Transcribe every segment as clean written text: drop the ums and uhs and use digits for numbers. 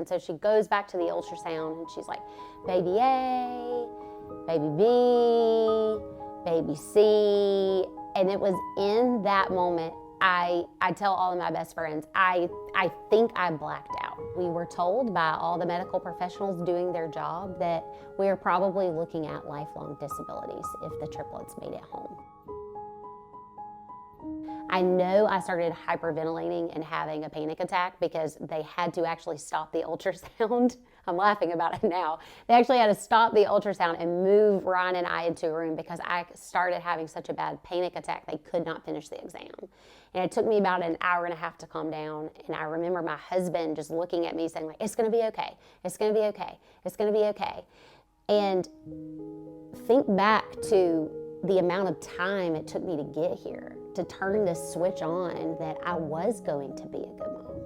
And so she goes back to the ultrasound and she's like, baby A, baby B, baby C. And it was in that moment, I tell all of my best friends, I think I blacked out. We were told by all the medical professionals doing their job that we are probably looking at lifelong disabilities if the triplets made it home. I know I started hyperventilating and having a panic attack because they had to actually stop the ultrasound. I'm laughing about it now. They actually had to stop the ultrasound and move Ryan and I into a room because I started having such a bad panic attack they could not finish the exam. And it took me about an hour and a half to calm down. And I remember my husband just looking at me saying, like, it's gonna be okay. It's gonna be okay. It's gonna be okay. And think back to the amount of time it took me to get here, to turn this switch on that I was going to be a good mom,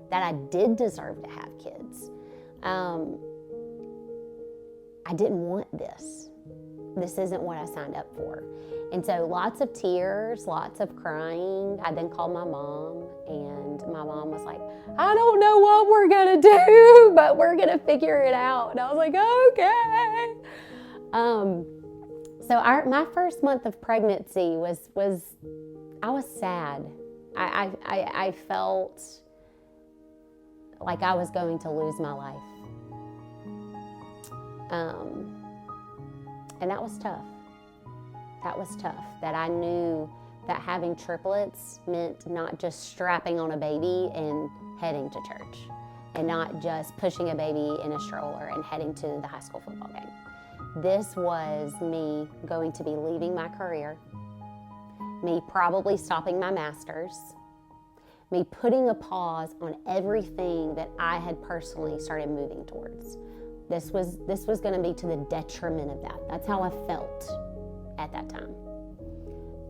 that I did deserve to have kids. I didn't want this. This isn't what I signed up for. And so lots of tears, lots of crying. I then called my mom, and my mom was like, I don't know what we're gonna do, but we're gonna figure it out. And I was like, okay. So my first month of pregnancy was I was sad. I felt like I was going to lose my life. And that was tough. That was tough, that I knew that having triplets meant not just strapping on a baby and heading to church, and not just pushing a baby in a stroller and heading to the high school football game. This was me going to be leaving my career, me probably stopping my master's, me putting a pause on everything that I had personally started moving towards. This was going to be to the detriment of that. That's how I felt at that time.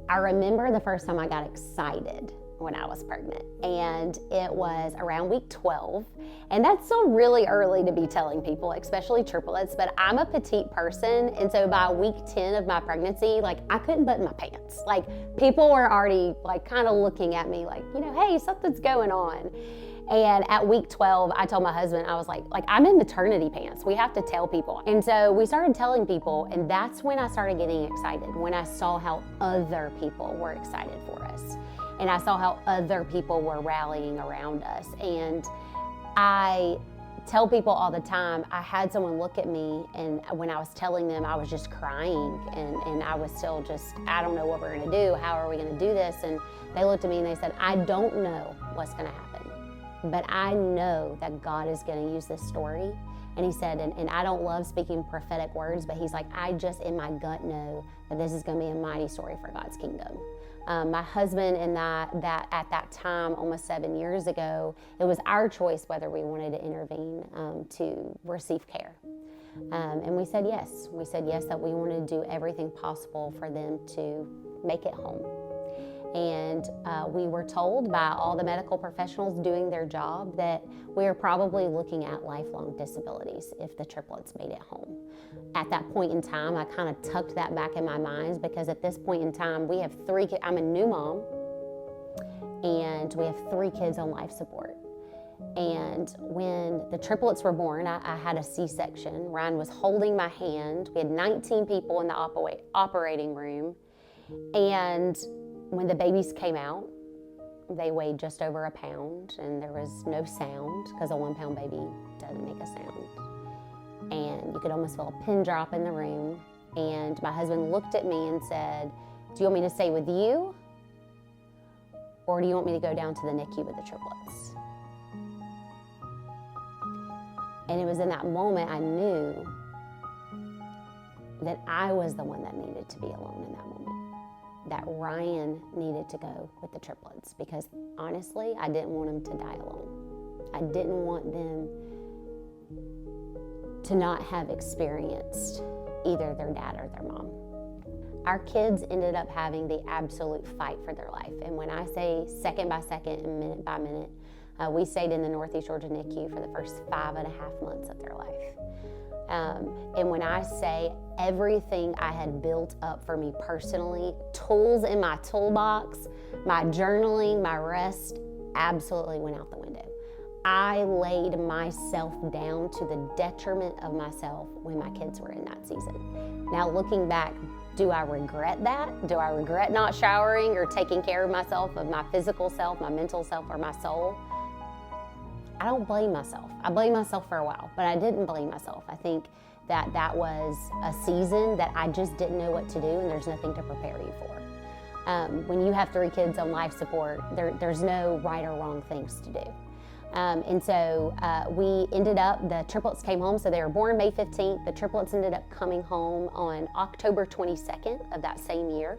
I remember the first time I got excited when I was pregnant, and it was around week 12. And that's still really early to be telling people, especially triplets, but I'm a petite person, and so by week 10 of my pregnancy, like, I couldn't button my pants. Like, people were already like kind of looking at me like, you know, hey, something's going on. And at week 12, I told my husband, I was like, I'm in maternity pants. We have to tell people. And so we started telling people, and that's when I started getting excited, when I saw how other people were excited for us. And I saw how other people were rallying around us. And I tell people all the time, I had someone look at me, and when I was telling them, I was just crying, and I was still just, I don't know what we're gonna do. How are we gonna do this? And they looked at me and they said, I don't know what's gonna happen, but I know that God is gonna use this story. And he said, and I don't love speaking prophetic words, but he's like, I just in my gut know that this is gonna be a mighty story for God's kingdom. My husband and that at that time, almost 7 years ago, it was our choice whether we wanted to intervene to receive care. And we said yes. We said yes, that we wanted to do everything possible for them to make it home. And we were told by all the medical professionals doing their job that we are probably looking at lifelong disabilities if the triplets made it home. At that point in time, I kind of tucked that back in my mind, because at this point in time, we have 3 kids. I'm a new mom, and we have 3 kids on life support. And when the triplets were born, I had a C-section. Ryan was holding my hand. We had 19 people in the operating room. And when the babies came out, they weighed just over a pound, and there was no sound, because a 1-pound baby doesn't make a sound. And you could almost feel a pin drop in the room. And my husband looked at me and said, do you want me to stay with you, or do you want me to go down to the NICU with the triplets? And it was in that moment I knew that I was the one that needed to be alone in that moment, that Ryan needed to go with the triplets, because honestly, I didn't want him to die alone. I didn't want them to not have experienced either their dad or their mom. Our kids ended up having the absolute fight for their life. And when I say second by second and minute by minute, we stayed in the Northeast Georgia NICU for the first 5.5 months of their life. And when I say everything I had built up for me personally, tools in my toolbox, my journaling, my rest, absolutely went out the window. I laid myself down to the detriment of myself when my kids were in that season. Now, looking back, do I regret that? Do I regret not showering or taking care of myself, of my physical self, my mental self, or my soul? I don't blame myself. I blamed myself for a while, but I didn't blame myself. I think that that was a season that I just didn't know what to do, and there's nothing to prepare you for. When you have 3 kids on life support, there's no right or wrong things to do. And so we ended up, the triplets came home, so they were born May 15th. The triplets ended up coming home on October 22nd of that same year.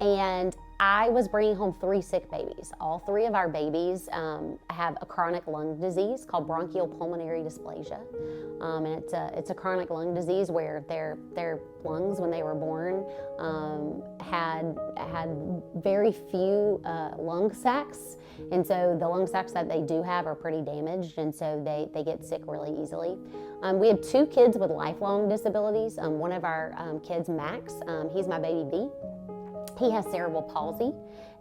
And I was bringing home 3 sick babies. All 3 of our babies have a chronic lung disease called bronchial pulmonary dysplasia. And it's a chronic lung disease where their lungs, when they were born, had very few lung sacs. And so the lung sacs that they do have are pretty damaged, and so they get sick really easily. We have 2 kids with lifelong disabilities. One of our kids, Max, he's my baby B. He has cerebral palsy,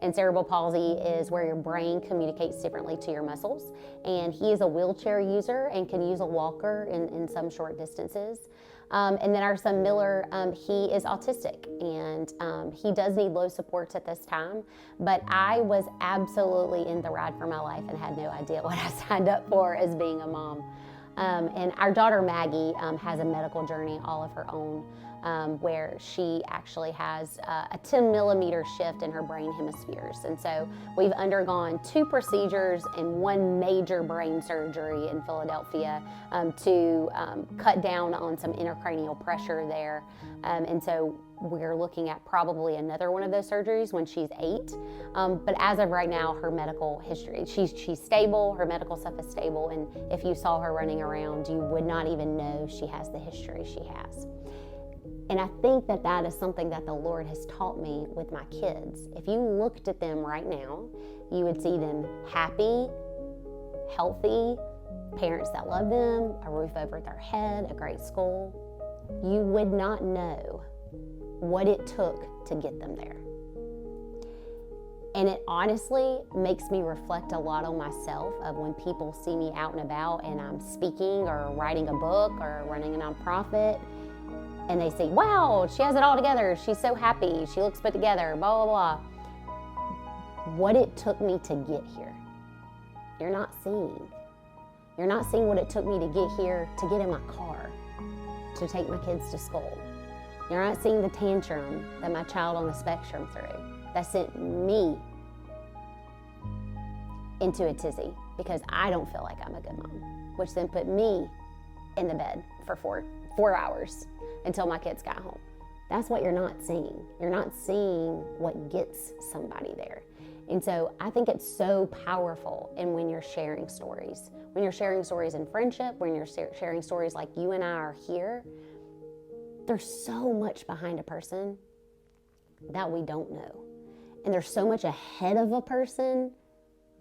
and cerebral palsy is where your brain communicates differently to your muscles. And he is a wheelchair user and can use a walker in some short distances. And then our son Miller, he is autistic, and he does need low supports at this time. But I was absolutely in the ride for my life and had no idea what I signed up for as being a mom. And our daughter Maggie has a medical journey all of her own, where she actually has a 10-millimeter shift in her brain hemispheres. And so we've undergone 2 procedures and 1 major brain surgery in Philadelphia to cut down on some intracranial pressure there. And so we're looking at probably another one of those surgeries when she's 8. But as of right now, her medical history, she's stable, her medical stuff is stable, and if you saw her running around, you would not even know she has the history she has. And I think that that is something that the Lord has taught me with my kids. If you looked at them right now, you would see them happy, healthy, parents that love them, a roof over their head, a great school. You would not know what it took to get them there. And it honestly makes me reflect a lot on myself of when people see me out and about and I'm speaking or writing a book or running a nonprofit, and they say, wow, she has it all together. She's so happy. She looks put together, blah, blah, blah. What it took me to get here, you're not seeing. You're not seeing what it took me to get here, to get in my car, to take my kids to school. You're not seeing the tantrum that my child on the spectrum threw that sent me into a tizzy because I don't feel like I'm a good mom, which then put me in the bed for four hours until my kids got home. That's what you're not seeing. You're not seeing what gets somebody there. And so I think it's so powerful in when you're sharing stories. When you're sharing stories in friendship, when you're sharing stories like you and I are here, there's so much behind a person that we don't know. And there's so much ahead of a person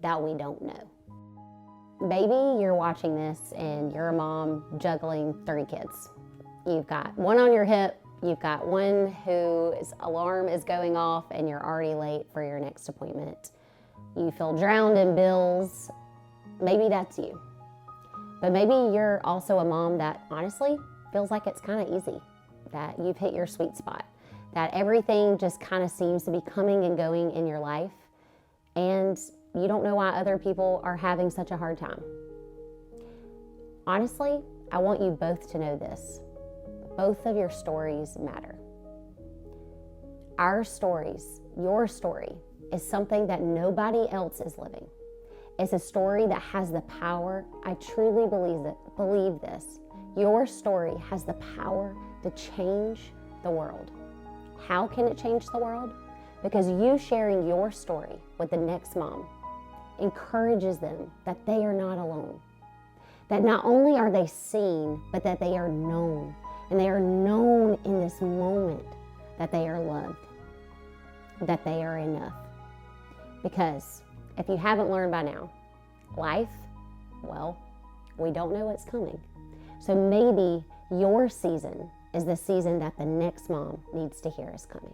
that we don't know. Maybe you're watching this and you're a mom juggling 3 kids. You've got one on your hip, you've got one whose alarm is going off and you're already late for your next appointment. You feel drowned in bills. Maybe that's you. But maybe you're also a mom that honestly feels like it's kind of easy, that you've hit your sweet spot, that everything just kind of seems to be coming and going in your life, and you don't know why other people are having such a hard time. Honestly, I want you both to know this. Both of your stories matter. Our stories, your story, is something that nobody else is living. It's a story that has the power. I truly believe this. Your story has the power to change the world. How can it change the world? Because you sharing your story with the next mom encourages them that they are not alone. That not only are they seen, but that they are known. And they are known in this moment that they are loved, that they are enough. Because if you haven't learned by now, life, well, we don't know what's coming. So maybe your season is the season that the next mom needs to hear is coming.